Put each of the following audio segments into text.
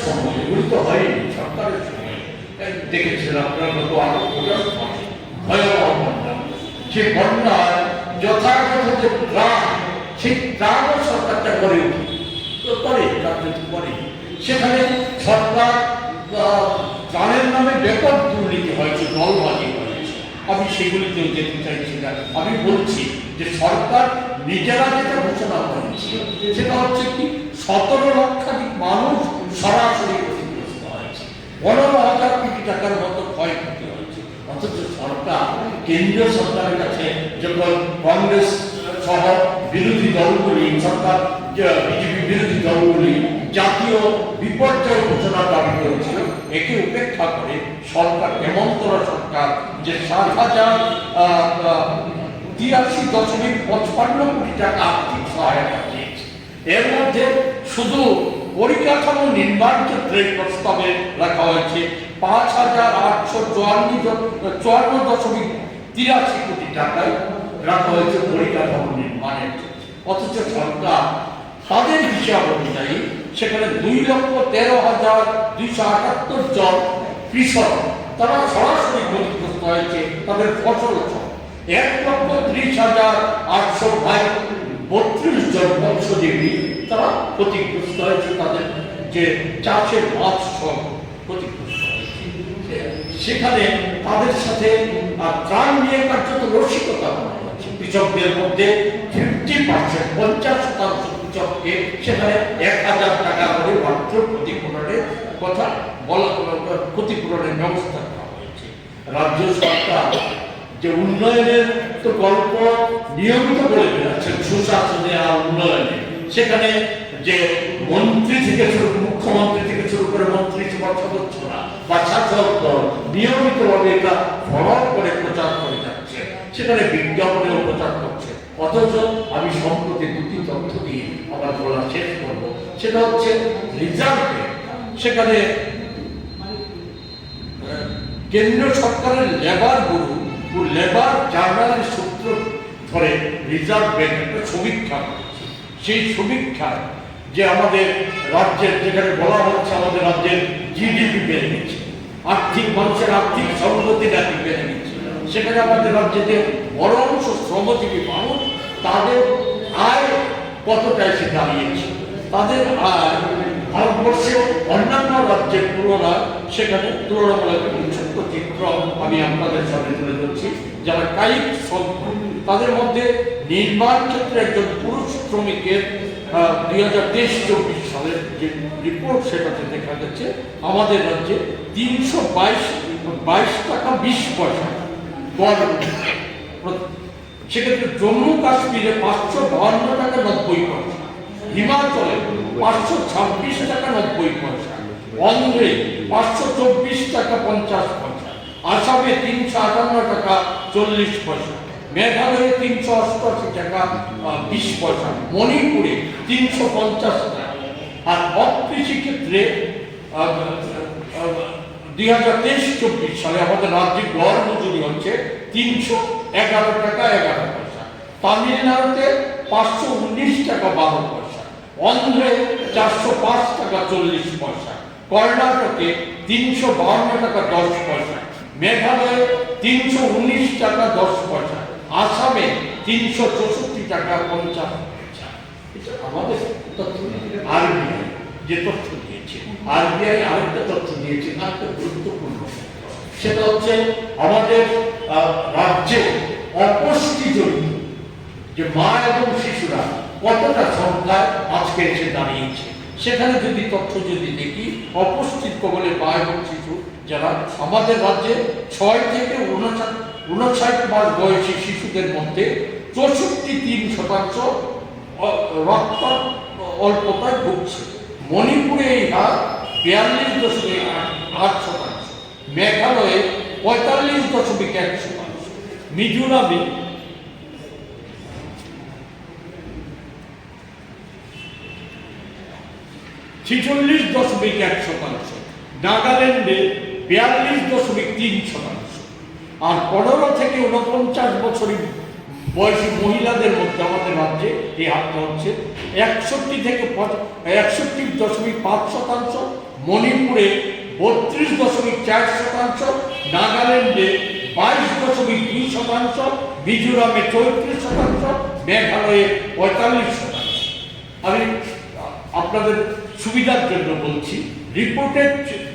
সময়, এগুলি তো হয়নি সরকারের সময়। দেখেছেন আপনারা গত ভয়াবহ বন্যা, সে বন্যায় যথাযথ যে ত্রাণ, সেই ত্রাণও সরকারটা করে করে সেখানে সরকার ত্রাণের নামে ব্যাপক দুর্নীতি হয়েছে, দলবাজি হয়েছে। আমি সেগুলিতেও যেতে চাইছি না। আমি বলছি যে সরকার নিজেরা যেটা ঘোষণা করেছে সেটা হচ্ছে কি 17 লক্ষাধিক মানুষ সরাসরি ক্ষতিগ্রস্ত হয়েছে, 15,000 কোটি টাকার মতো ক্ষয়ক্ষতি হয়েছে। অথচ সরকার, কেন্দ্রীয় সরকারের কাছে যখন কংগ্রেস সহ বিরোধী দলগুলি, সরকার বিজেপি বিরোধী দলগুলি জাতীয় বিপর্যয় ঘোষণা দাবি করেছিল, একে উপেক্ষা করে সরকার, হেমন্তরা সরকার যে 7,083.55 কোটি টাকা আর্থিক সহায়তা দিয়েছে। এর মধ্যে শুধু পরিকাঠামো নির্মাণ ক্ষেত্রে প্রস্তাবে রাখা হয়েছে 5,854.83 কোটি টাকায় রাখা হয়েছে পরিকাঠামো নির্মাণের ক্ষেত্রে। অথচ সরকার তাদের হিসাব অনুযায়ী সেখানে 2,13,278 জন কৃষক, তারা সরাসরি ক্ষতিগ্রস্ত হয়েছে, তাদের ফসল সহ 1,30,832 জন মৎস্যজীবী তারা ক্ষতিগ্রস্ত হয়েছে, তাদের যে চাষের মাছ সহ ক্ষতিগ্রস্ত হয়েছে। সেখানে তাদের সাথে ত্রাণ নিয়ে কার্যত রসিকতা করা হয়েছে। কৃষকদের মধ্যে 50% কৃষককে সেখানে 1,000 টাকা করে মাত্র ক্ষতিপূরণের কথা বলা, ক্ষতিপূরণের ব্যবস্থা করা হয়েছে। রাজ্য সরকার যে উন্নয়নের তো গল্প নিয়মিত বলে বেড়াচ্ছে, সুশাসনে আর উন্নয়নে, সেখানে যে মন্ত্রী থেকে শুরু, মুখ্যমন্ত্রী থেকে শুরু করে মন্ত্রিসভার সদস্যরা বা শাসক দল নিয়মিতভাবে এটা ফলো করে প্রচার করে যাচ্ছে, সেখানে বিজ্ঞাপনেও প্রচার করছে। অথচ আমি সম্প্রতি দুটি তথ্য দিয়ে আমার বলা শেষ করব। সেটা হচ্ছে রিজার্ভে, সেখানে কেন্দ্রীয় সরকারের লেবার ব্যুরো ও লেবার জার্নালের সূত্র ধরে রিজার্ভ ব্যাংক একটা সমীক্ষা করেছে। সেই সমীক্ষায় যে আমাদের রাজ্যের, যেখানে বলা হচ্ছে আমাদের রাজ্যের জিডিপি বেড়ে গেছে, মানুষের আর্থিক সংগতি নাকি বেড়ে গেছে, সেখানে আমাদের রাজ্যে যে বড় অংশ শ্রমজীবী মানুষ, তাদের আয় কতটা এসে দাঁড়িয়েছে, তাদের আয় ভারতবর্ষের অন্যান্য রাজ্যের তুলনায় সেখানে তুলনামূলক ছোট্ট চিত্র আমি আপনাদের সামনে তুলে ধরছি। যারা কায়িক শ্রমিক, তাদের মধ্যে নির্মাণ ক্ষেত্রে একজন পুরুষ শ্রমিকের 2023-24 সালের যে রিপোর্ট, সেটাতে দেখা যাচ্ছে আমাদের রাজ্যে 322 টাকা 20 পয়সা গড়। সেক্ষেত্রে জম্মু কাশ্মীরে 552 টাকা 90 পয়সা, হিমাচলে 526 টাকা 90 পয়সা, অন্ধ্রে 524 টাকা 50 পয়সা, আসামে 358 টাকা 40 পয়সা, মেঘালয়ে 388 টাকা 20 পয়সা, মণিপুরে 350 টাকা। আর অকৃষি ক্ষেত্রে 2023-24 সালে আমাদের রাজ্যে গড় মজুরি হচ্ছে 311 টাকা 11 পয়সা, তামিলনাড়ুতে 519 টাকা 12 পয়সা, অন্ধ্রে 405 টাকা 40 পয়সা, কর্ণাটকে 352 টাকা 10 পয়সা, মেঘালয়ে 319 টাকা 10 পয়সা, আসামে 364 টাকা 50 পয়সা। এটা আমাদের তথ্য। আরবিআই যে তথ্য দিয়েছে, আরবিআই আরেকটা তথ্য দিয়েছে, একটা গুরুত্বপূর্ণ, সেটা হচ্ছে আমাদের রাজ্যে অপুষ্টিজনিত যে মা এবং শিশুরা কতটা সংখ্যায় আজকে এসে দাঁড়িয়েছে, সেখানে যদি তথ্য যদি দেখি, অপুষ্টির কবলে মা এবং শিশু যারা আমাদের রাজ্যে 6 থেকে 59 মাস বয়সী শিশুদের মধ্যে 64% রক্ত অল্পতায় ভুগছে। মণিপুরে এই হার 42.8%, মেঘালয়ে 45.1%, মিজোরামে 46.1%, নাগাল্যান্ডে 42.3%। আর 15 থেকে 49 বছরের বয়সী মহিলাদের মধ্যে আমাদের রাজ্যে এই হারটা হচ্ছে 61 থেকে 61.5%, মণিপুরে 32.4%, নাগাল্যান্ডে 22.2%, মিজোরামে 34%, মেঘালয়ে 45%। আমি আপনাদের সুবিধার জন্য বলছি, রিপোর্টের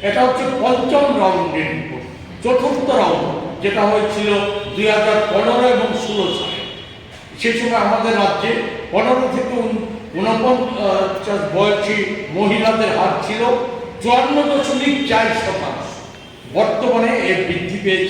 এটা হচ্ছে পঞ্চম রাউন্ডের রিপোর্ট। চতুর্থ রাউন্ড যেটা হয়েছিল 2015 এবং 16 সালে, সে সময় আমাদের রাজ্যে 15 থেকে 49 বয়সী মহিলাদের হার ছিল 54.4%। বর্তমানে এর বৃদ্ধি পেয়েছে